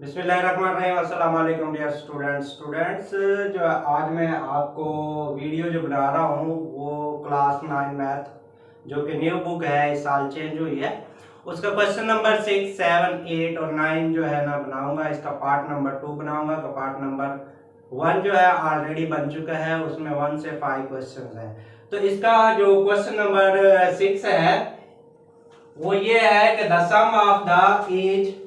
बिस्मिल्लाहिर्रहमानिर्रहीम। अस्सलाम वालेकुम डियर स्टूडेंट्स। जो आज मैं आपको वीडियो जो बना रहा हूँ वो क्लास 9 मैथ जो कि न्यू बुक है, इस साल चेंज हुई है, उसका क्वेश्चन नंबर 6, 7, 8 और 9 जो है ना बनाऊंगा। इसका पार्ट नंबर 2 बनाऊंगा। तो पार्ट नंबर 1 जो है ऑलरेडी बन चुका है, उसमें 1 से 5 क्वेश्चन है। तो इसका जो क्वेश्चन नंबर 6 है वो ये है कि the sum of the age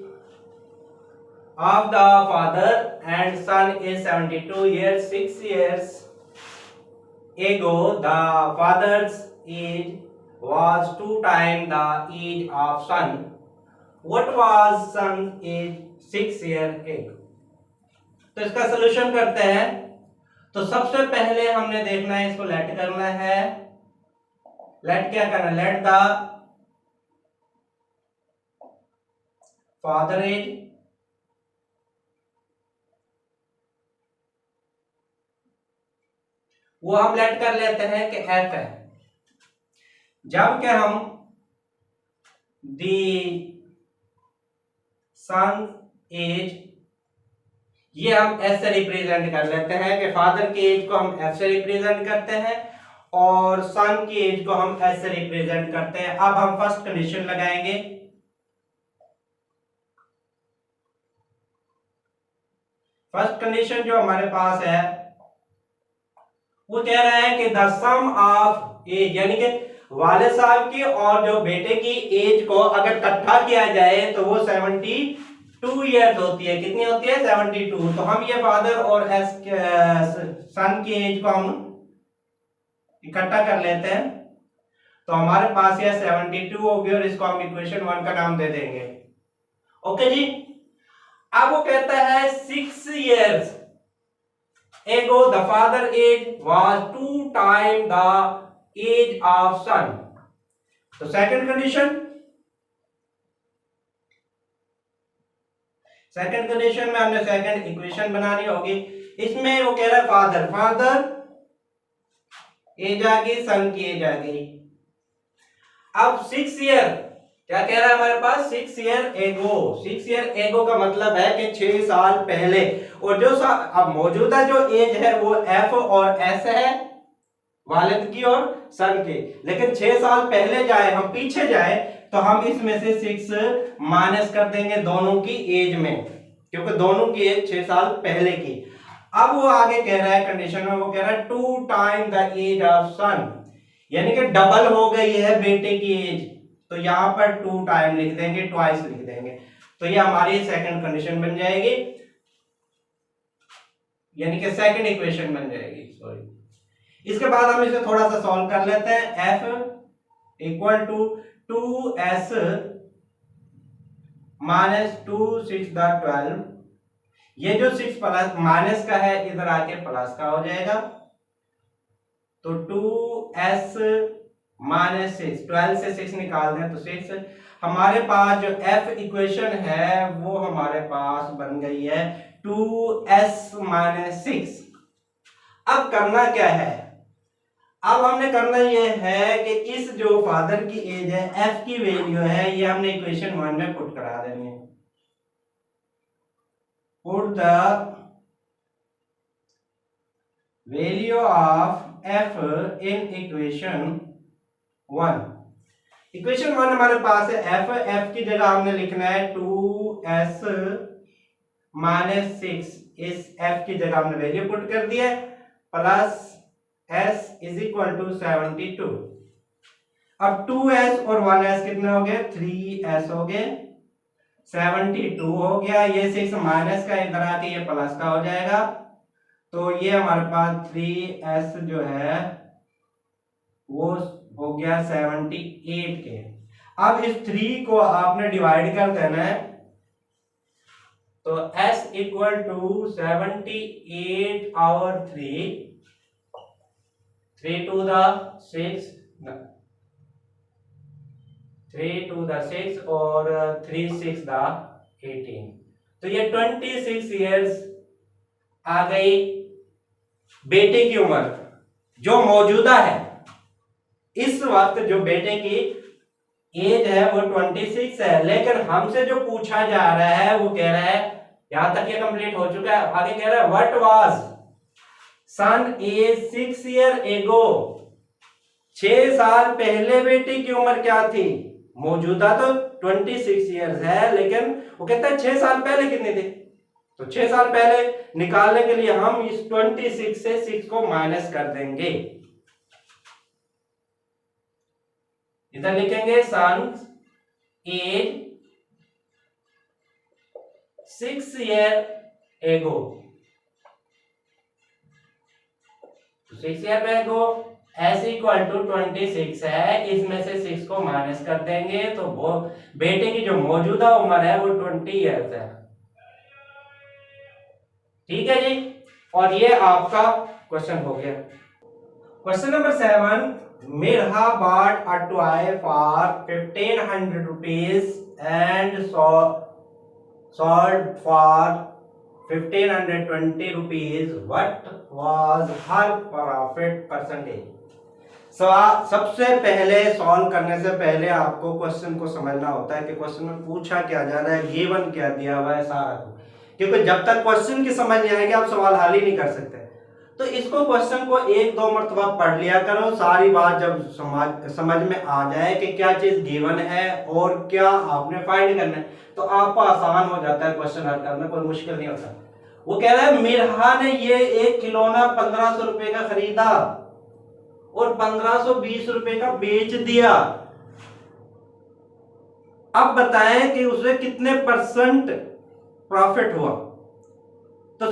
of the father and son is 72 years. 6 years ago the father's age was 2 times the age of son. What was son's age 6 years ago? तो इसका solution करते हैं। तो सबसे पहले हमने देखना है, इसको लेट करना है। लेट क्या करना है? लेट द फादर एज वो हम लेट कर लेते हैं कि एफ है। जब कि हम दी सन एज ये हम एस से रिप्रेजेंट कर लेते हैं कि फादर की एज को हम एफ से रिप्रेजेंट करते हैं और सन की एज को हम एस से रिप्रेजेंट करते हैं। अब हम फर्स्ट कंडीशन लगाएंगे। फर्स्ट कंडीशन जो हमारे पास है वो कह रहा है कि द सम ऑफ एज, यानी कि वाले साहब की और जो बेटे की एज को अगर इकट्ठा किया जाए तो वो 72 ईयर्स होती है। कितनी होती है? 72। तो हम ये फादर और सन की एज को हम इकट्ठा कर लेते हैं। तो हमारे पास ये 72 होगी और इसको हम इक्वेशन 1 का नाम दे देंगे। ओके जी। अब वो कहता है 6 years ago the father age was 2 times the age of son. तो सेकंड कंडीशन में हमने सेकंड इक्वेशन बनानी होगी। इसमें वो कह रहा है फादर एज आ गई, सन की एज आ गई। अब 6 ईयर क्या कह रहा है हमारे पास? 6 ईयर एगो। 6 ईयर एगो का मतलब है कि 6 साल पहले। और जो अब मौजूदा जो एज है वो एफ और एस है, वालिद की और सन की। लेकिन 6 साल पहले जाए, हम पीछे जाए, तो हम इसमें से 6 माइनस कर देंगे दोनों की एज में, क्योंकि दोनों की एज 6 साल पहले की। अब वो आगे कह रहा है कंडीशन में, वो कह रहा है 2 times द एज ऑफ सन, यानी कि डबल हो गई है बेटे की एज। तो यहां पर 2 टाइम लिख देंगे, ट्वाइस लिख देंगे। तो ये हमारी सेकंड कंडीशन बन जाएगी, यानी कि सेकंड इक्वेशन बन जाएगी। सॉरी। इसके बाद हम इसे थोड़ा सा सॉल्व कर लेते हैं। f equal to 2s minus 2 6 12। ये जो 6 प्लस माइनस का है इधर आके प्लस का हो जाएगा। तो 2s माइनस 6, 12 से 6 निकाल दें तो 6। हमारे पास जो f इक्वेशन है वो हमारे पास बन गई है 2s माइनस 6। अब करना क्या है? अब हमने करना ये है कि इस जो फादर की एज है, f की वैल्यू है, ये हमने इक्वेशन 1 में पुट करा देनी है। Put the value of f in equation 1। Equation 1 हमारे पास है f की जगह हमने लिखना है 2s माइनस 6। इस f की जगह हमने वैल्यू पुट कर दी है, plus s is equal to 72। अब 2s और 1s कितने हो गए? 3s हो गए। 72 हो गया, ये 6 माइनस का इधर आके ये प्लस का हो जाएगा। तो ये हमारे पास 3s जो है वो हो गया 78 के। अब इस 3 को आपने डिवाइड कर देना है। तो s इक्वल टू 78 और 3 to the 6, 3 to the 6 और 3 6 the 18। तो ये 26 years आ गई बेटे की उम्र जो मौजूदा है। इस वक्त जो बेटे की एज है वो 26 है, लेकिन हमसे जो पूछा जा रहा है वो कह रहा है यहां तक ये कंप्लीट हो चुका है। आगे कह रहा है what was son age 6 year ago, 6 साल पहले बेटी की उम्र क्या थी? मौजूदा तो 26 ईयर्स है, लेकिन वो कहता है 6 साल पहले कितनी थी। तो 6 साल पहले निकालने के लिए हम इस 26 से 6 को माइनस कर देंगे। इधर लिखेंगे सन एज 6 ईयर एगो, 6 ईयर एगो एस इक्वल टू 26 है, इसमें से 6 को माइनस कर देंगे तो वो बेटे की जो मौजूदा उम्र है वो 20 ईयर्स है। ठीक है जी, और ये आपका क्वेश्चन हो गया। Question number 7, Mirha bought a toy for 1500 rupees and sold for 1520 rupees. What was her profit percentage? सबसे पहले सॉल्व करने से पहले आपको क्वेश्चन को समझना होता है कि क्वेश्चन में पूछा क्या जा रहा है, गिवन क्या दिया हुआ है सारा, क्योंकि जब तक क्वेश्चन की समझ नहीं आएगी आप सवाल हल ही नहीं कर सकते। तो इसको क्वेश्चन को 1-2 मरतबा पढ़ लिया करो, सारी बात जब समझ में आ जाए कि क्या चीज गिवन है और क्या आपने फाइंड करना है, तो आपको आसान हो जाता है क्वेश्चन हल करना, कोई मुश्किल नहीं होता। वो कह रहा है मिरहा ने ये एक खिलौना 1500 रुपए का खरीदा और 1520 रुपए का बेच दिया। अब बताएं कि उसे कितने परसेंट प्रॉफिट हुआ। तो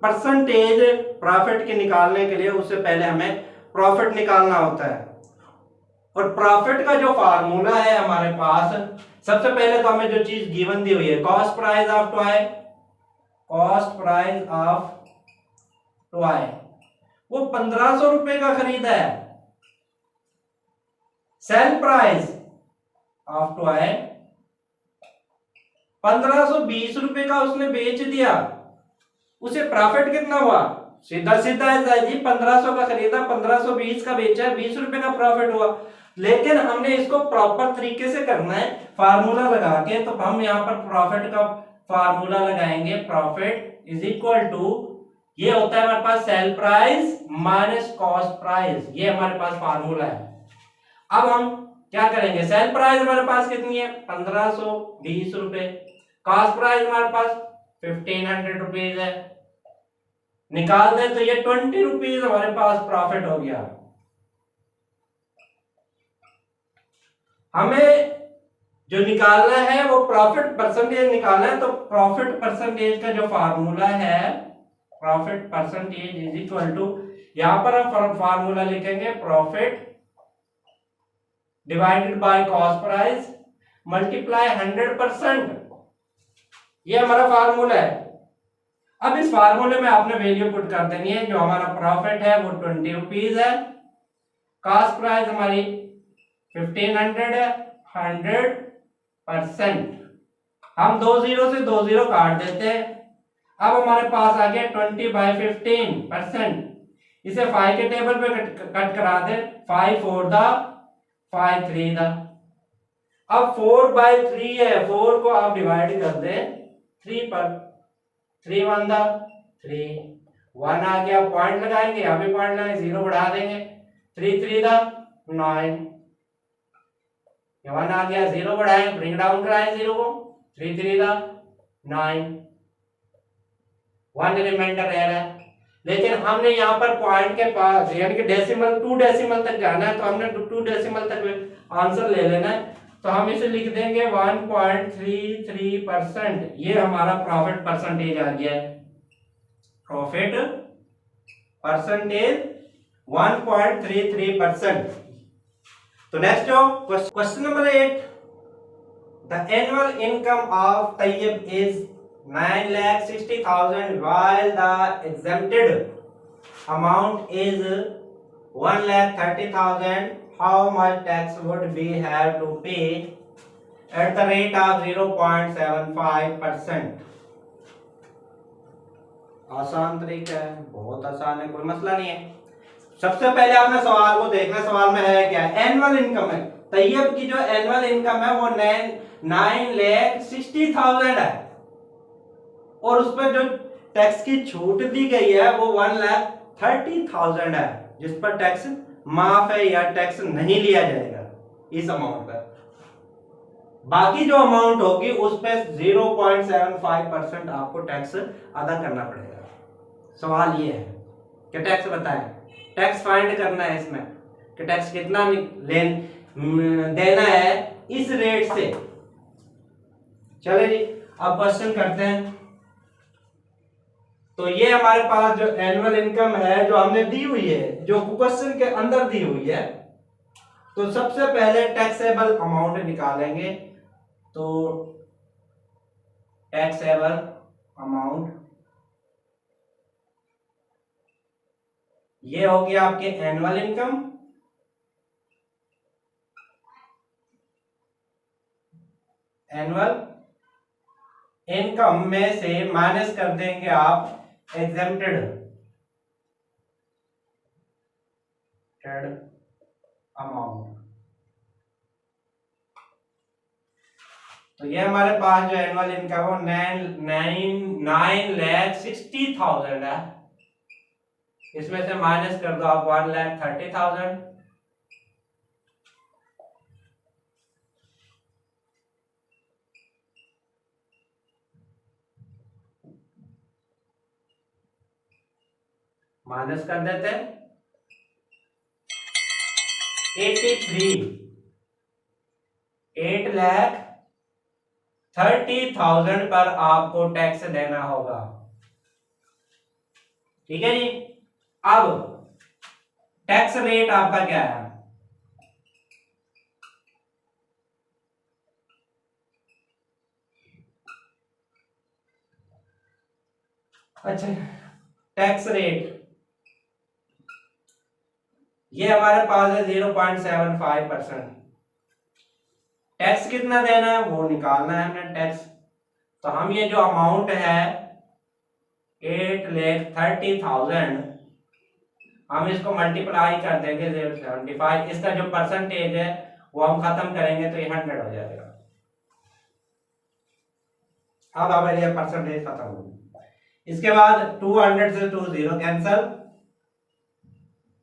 परसेंटेज प्रॉफिट के निकालने के लिए उससे पहले हमें प्रॉफिट निकालना होता है, और प्रॉफिट का जो फार्मूला है हमारे पास, सबसे पहले तो हमें जो चीज गिवन दी हुई है cost price of toy, cost price of toy वो 1500 रुपए का खरीदा है। सेल प्राइस ऑफ टॉय 1520 रुपए का उसने बेच दिया, उसे प्रॉफिट कितना हुआ? सीधा सीधा है जी, 1500 का खरीदा, 1520 का बेचा, 20 रुपए का प्रॉफिट हुआ। लेकिन हमने इसको प्रॉपर तरीके से करना है फार्मूला लगा के, तो हम यहाँ पर प्रॉफिट का फार्मूला लगाएंगे। प्रॉफिट इज इक्वल टू, ये होता है हमारे पास sale price minus cost price, ये हमारे पास फार्मूला है। अब हम क्या करेंगे, सेल प्राइस हमारे पास कितनी है? 1520 रुपए, कॉस्ट प्राइस हमारे पास 1500 रुपीज है, निकाल दें तो ये 20 रुपीज हमारे पास प्रॉफिट हो गया। हमें जो निकालना है वो प्रॉफिट परसेंटेज निकालना है, तो प्रॉफिट परसेंटेज का जो फार्मूला है, profit percentage is equal to, यहां पर हम फार्मूला लिखेंगे profit divided by cost price multiply 100%, ये हमारा फार्मूला है। अब इस फार्मूले में आपने वैल्यू पुट कर देनी है, जो हमारा प्रॉफिट है वो 20 रुपीज है, कॉस्ट प्राइस हमारी 1500 है, 100%। हम 2 0 से 2 0 काट देते हैं। अब हमारे पास आ गया 20/15%, इसे 5 के टेबल पे कट करा दे, 5 4 दा 5 3 दा। अब 4/3 है, 4 को आप डिवाइड कर दे 3 पर, 3 1 दा 3, 1 आ गया, पॉइंट लगाएंगे, यहाँ पे पॉइंट लगाएंगे, 0 बढ़ा देंगे, 3 3 दा 9, 1 आ गया, 0 बढ़ाएं, ब्रिंग डाउन कराएं 0 को, 3 3 दा 9, 1 रिमाइंडर रह रहा है। लेकिन हमने यहाँ पर पॉइंट के पास यानी कि डेसिमल 2 डेसिमल तक जाना है, तो हमने 2 डेसिमल तक आंसर ले लेना है, तो हम इसे लिख देंगे 1.33%। ये हमारा प्रॉफिट परसेंटेज आ गया है, प्रॉफिट परसेंटेज 1.33%। तो नेक्स्ट जो question number 8, the annual income of Tayyab is 9,60,000 while the exempted amount is 1,30,000. How much tax would we have to pay at the rate of 0.75%? आसान तरीका है, बहुत आसान है, कोई मसला नहीं है। सबसे पहले आपने सवाल को देखना, सवाल में है क्या? एनुअल इनकम है, तैयब की जो एनुअल इनकम है वो 9,60,000 है। और उस पर जो टैक्स की छूट दी गई है वो 1,30,000 है, जिस पर टैक्स माफ है या टैक्स नहीं लिया जाएगा इस अमाउंट पर। बाकी जो अमाउंट होगी उस पर 0.75% आपको टैक्स अदा करना पड़ेगा। सवाल ये है कि टैक्स बताएं, टैक्स फाइंड करना है इसमें कि टैक्स कितना देना है इस रेट से। चले जी अब क्वेश्चन करते हैं। तो ये हमारे पास जो एनुअल इनकम है जो हमने दी हुई है, जो क्वेश्चन के अंदर दी हुई है, तो सबसे पहले टैक्सेबल अमाउंट निकालेंगे। तो टैक्सेबल अमाउंट ये हो गया आपके एनुअल इनकम। एनुअल इनकम में से माइनस कर देंगे आप एग्जेम्प्टेड अमाउंट। तो ये हमारे पास जो एनुअल इनकम वो 9,60,000 है। इसमें से माइनस कर दो आप 1,30,000। माइनस कर देते हैं 8,30,000 पर आपको टैक्स देना होगा। ठीक है जी। अब टैक्स रेट आपका क्या है? अच्छा, टैक्स रेट ये हमारे पास है 0.75%। टैक्स कितना देना है वो निकालना है हमने टैक्स। तो हम ये जो अमाउंट है 8,30,000 हम इसको मल्टीप्लाई कर देंगे 0.75। इसका जो परसेंटेज है वो हम खत्म करेंगे तो ये 100 हो जाएगा। अब हमारे ये परसेंटेज खत्म हो गया। इसके बाद 200 से 2 0 कैंसल,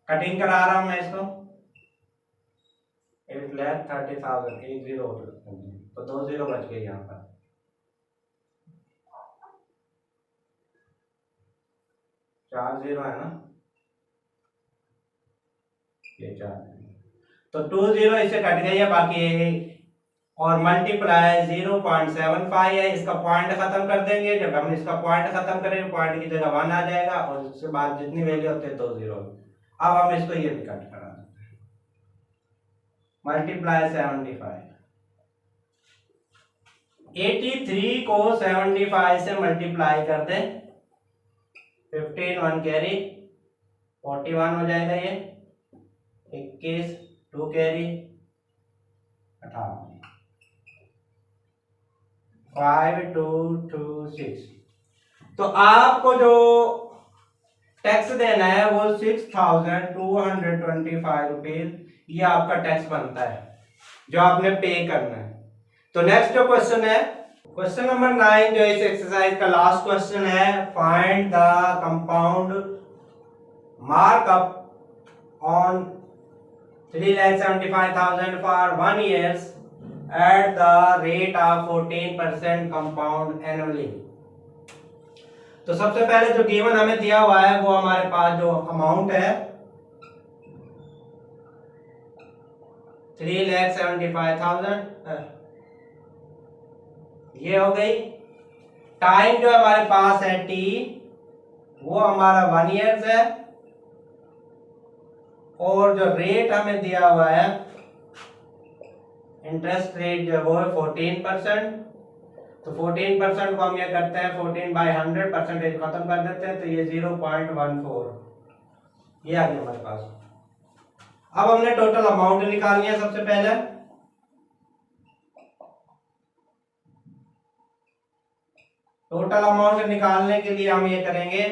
कटिंग करा रहा हूं मैं इसको। 8,30,000 एक 0 तो 2 0 बच गए यहाँ पर। 4 0 है ना, ये 4 तो 2 0 इससे कट गई है, बाकी और मल्टीप्लाई 0.75 है। इसका पॉइंट खत्म कर देंगे। जब हम इसका पॉइंट खत्म करेंगे पॉइंट की जगह 1 आ जाएगा और उसके बाद जितनी वैल्यू होती है 2 0। अब हम इसको ये भी कट करा देते हैं। मल्टीप्लाई 75, 83 को 75 से मल्टीप्लाई कर दें, 15 1 कैरी 41 हो जाएगा। ये 21 2 कैरी 58, 5 2 2 6। तो आपको जो टैक्स देना है वो 6,225 रुपीज ये आपका टैक्स बनता है जो आपने पे करना है। तो नेक्स्ट जो क्वेश्चन है, क्वेश्चन नंबर 9 जो इस एक्सरसाइज का लास्ट क्वेश्चन है। Find the compound markup on 3,75,000 for 1 years at the rate of 14% compound annually। तो सबसे पहले जो गिवन हमें दिया हुआ है वो हमारे पास जो अमाउंट है 3,75,000 ये हो गई। टाइम जो हमारे पास है टी वो हमारा 1 years है और जो रेट हमें दिया हुआ है इंटरेस्ट रेट जो वो है 14%। तो 14% को हम ये करते हैं 14/100 परसेंटेज खत्म कर देते हैं तो ये 0.14 ये आ गया हमारे पास। अब हमने टोटल अमाउंट निकालनी है। सबसे पहले टोटल अमाउंट निकालने के लिए हम ये करेंगे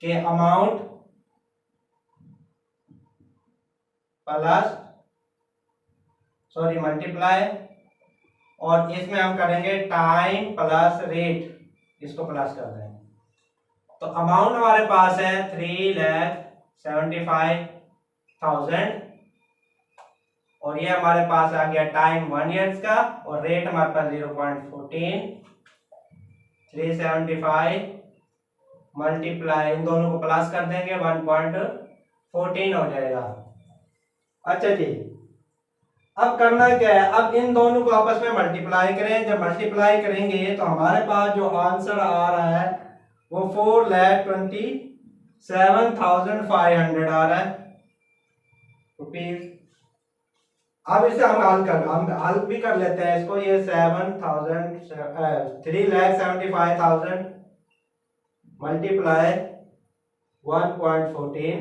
कि अमाउंट प्लस मल्टीप्लाई और इसमें हम करेंगे टाइम प्लस रेट इसको प्लस कर दें तो अमाउंट हमारे पास है 3,75,000 और ये हमारे पास आ गया टाइम 1 ईयर्स का और रेट हमारे पास 0.14। 375 मल्टीप्लाई इन दोनों को प्लस कर देंगे 1.14 हो जाएगा। अच्छा जी, अब करना क्या है, अब इन दोनों को आपस में मल्टीप्लाई करें। जब मल्टीप्लाई करेंगे तो हमारे पास जो आंसर आ रहा है वो 4,27,500 आ रहा है रुपीज। अब इसे हम हल भी कर लेते हैं इसको। ये 3,75,000 मल्टीप्लाई 1.14,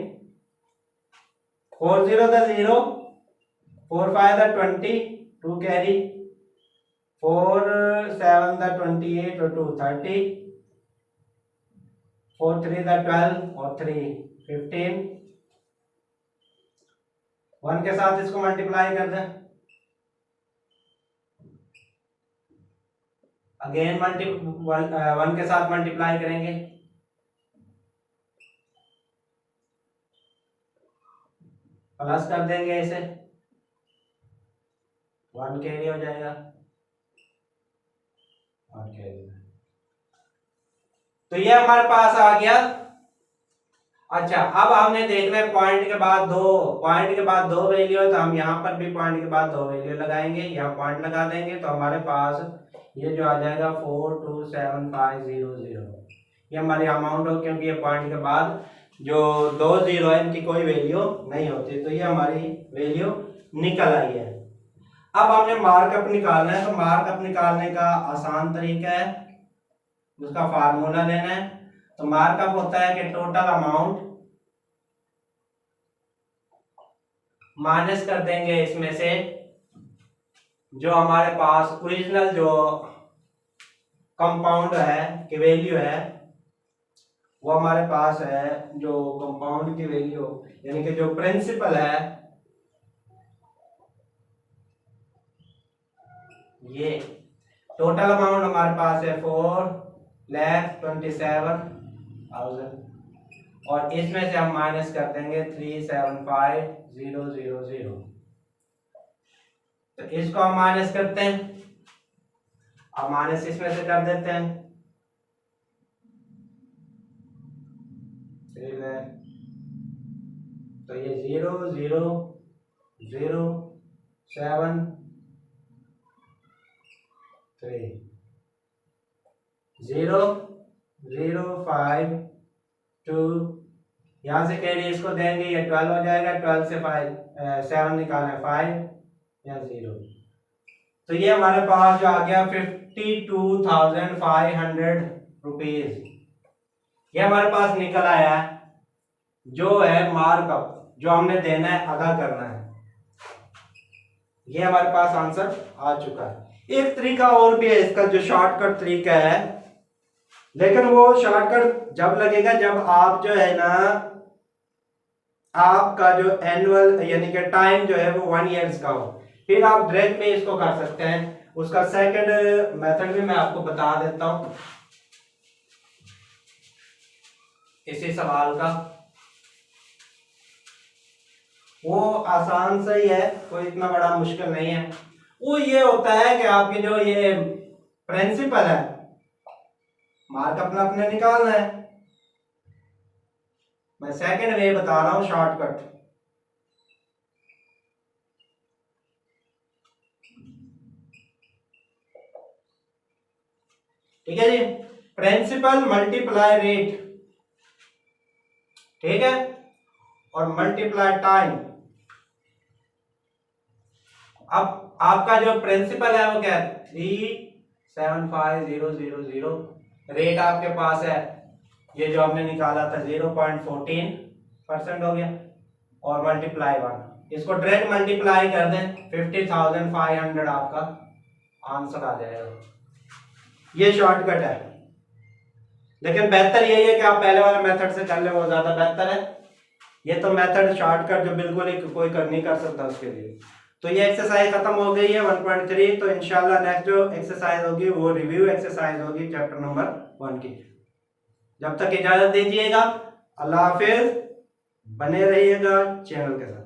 4 0 0, 4 5 20, 2 कैरी, 4 7 28 और 2 30, 4 3 12 और 3 15। 1 के साथ इसको मल्टीप्लाई कर दें। अगेन 1 के साथ मल्टीप्लाई करेंगे। प्लस कर देंगे इसे, 1 कैरी हो जाएगा। तो ये हमारे पास आ गया। अच्छा, अब हमने देखना है पॉइंट के बाद दो वैल्यू है तो हम यहाँ पर भी पॉइंट के बाद 2 वैल्यू लगाएंगे। यहाँ पॉइंट लगा देंगे तो हमारे पास ये जो आ जाएगा 427,500। ये हमारी अमाउंट हो, क्योंकि ये पॉइंट के बाद जो 2 जीरो है इनकी कोई वैल्यू नहीं होती, तो ये हमारी वैल्यू निकल आई है। अब हमने मार्कअप निकालना है, तो मार्कअप निकालने का आसान तरीका है, उसका फार्मूला लेना है। तो मार्कअप होता है कि टोटल अमाउंट माइनस कर देंगे इसमें से जो हमारे पास ओरिजिनल जो कंपाउंड है की वैल्यू है वो हमारे पास है, जो कंपाउंड की वैल्यू यानी कि जो प्रिंसिपल है ये टोटल अमाउंट हमारे पास है 4,27,000 और इसमें से हम माइनस कर देंगे 375,000। तो इसको हम माइनस करते हैं, अब माइनस इसमें से कर देते हैं 3 लाख। तो ये 0,0,0,7 3 0,0,5,2 यहां से कैरी इसको देंगे, ये 12 हो जाएगा। 12 से 7 निकालना है 5 या 0। तो ये हमारे पास जो आ गया 52,500 रुपीज, ये हमारे पास निकल आया है। जो है मार्कअप जो हमने देना है, अदा करना है, ये हमारे पास आंसर आ चुका है। एक तरीका और भी है इसका, जो शॉर्टकट तरीका है, लेकिन वो शॉर्टकट जब लगेगा जब आप जो है ना, आपका जो एनुअल यानी कि टाइम जो है वो 1 ईयर्स का हो, फिर आप डायरेक्ट में इसको कर सकते हैं। उसका सेकंड मेथड भी मैं आपको बता देता हूं इसी सवाल का। वो आसान से ही है, कोई इतना बड़ा मुश्किल नहीं है। वो ये होता है कि आपके जो ये प्रिंसिपल है, मार्क अपना अपने निकालना है। मैं सेकंड वे बता रहा हूं, शॉर्टकट। ठीक है जी, प्रिंसिपल मल्टीप्लाई रेट, ठीक है, और मल्टीप्लाई टाइम। अब आपका जो प्रिंसिपल है वो क्या है 3,75,000, रेट आपके पास है ये जो हमने निकाला था 0.14% हो गया, और मल्टीप्लाई 1, इसको डायरेक्ट मल्टीप्लाई कर दें 50,500 आपका आंसर आ जाएगा। ये शॉर्टकट है, लेकिन बेहतर यही है कि आप पहले वाले मेथड से कर ले, वो ज्यादा बेहतर है। ये तो मेथड शॉर्टकट जो बिल्कुल ही कोई नहीं कर सकता उसके लिए। तो ये एक्सरसाइज खत्म हो गई है 1.3। तो इंशाल्लाह नेक्स्ट जो एक्सरसाइज होगी वो रिव्यू एक्सरसाइज होगी चैप्टर नंबर 1 की। जब तक इजाजत दीजिएगा, अल्लाह हाफिज, बने रहिएगा चैनल के साथ।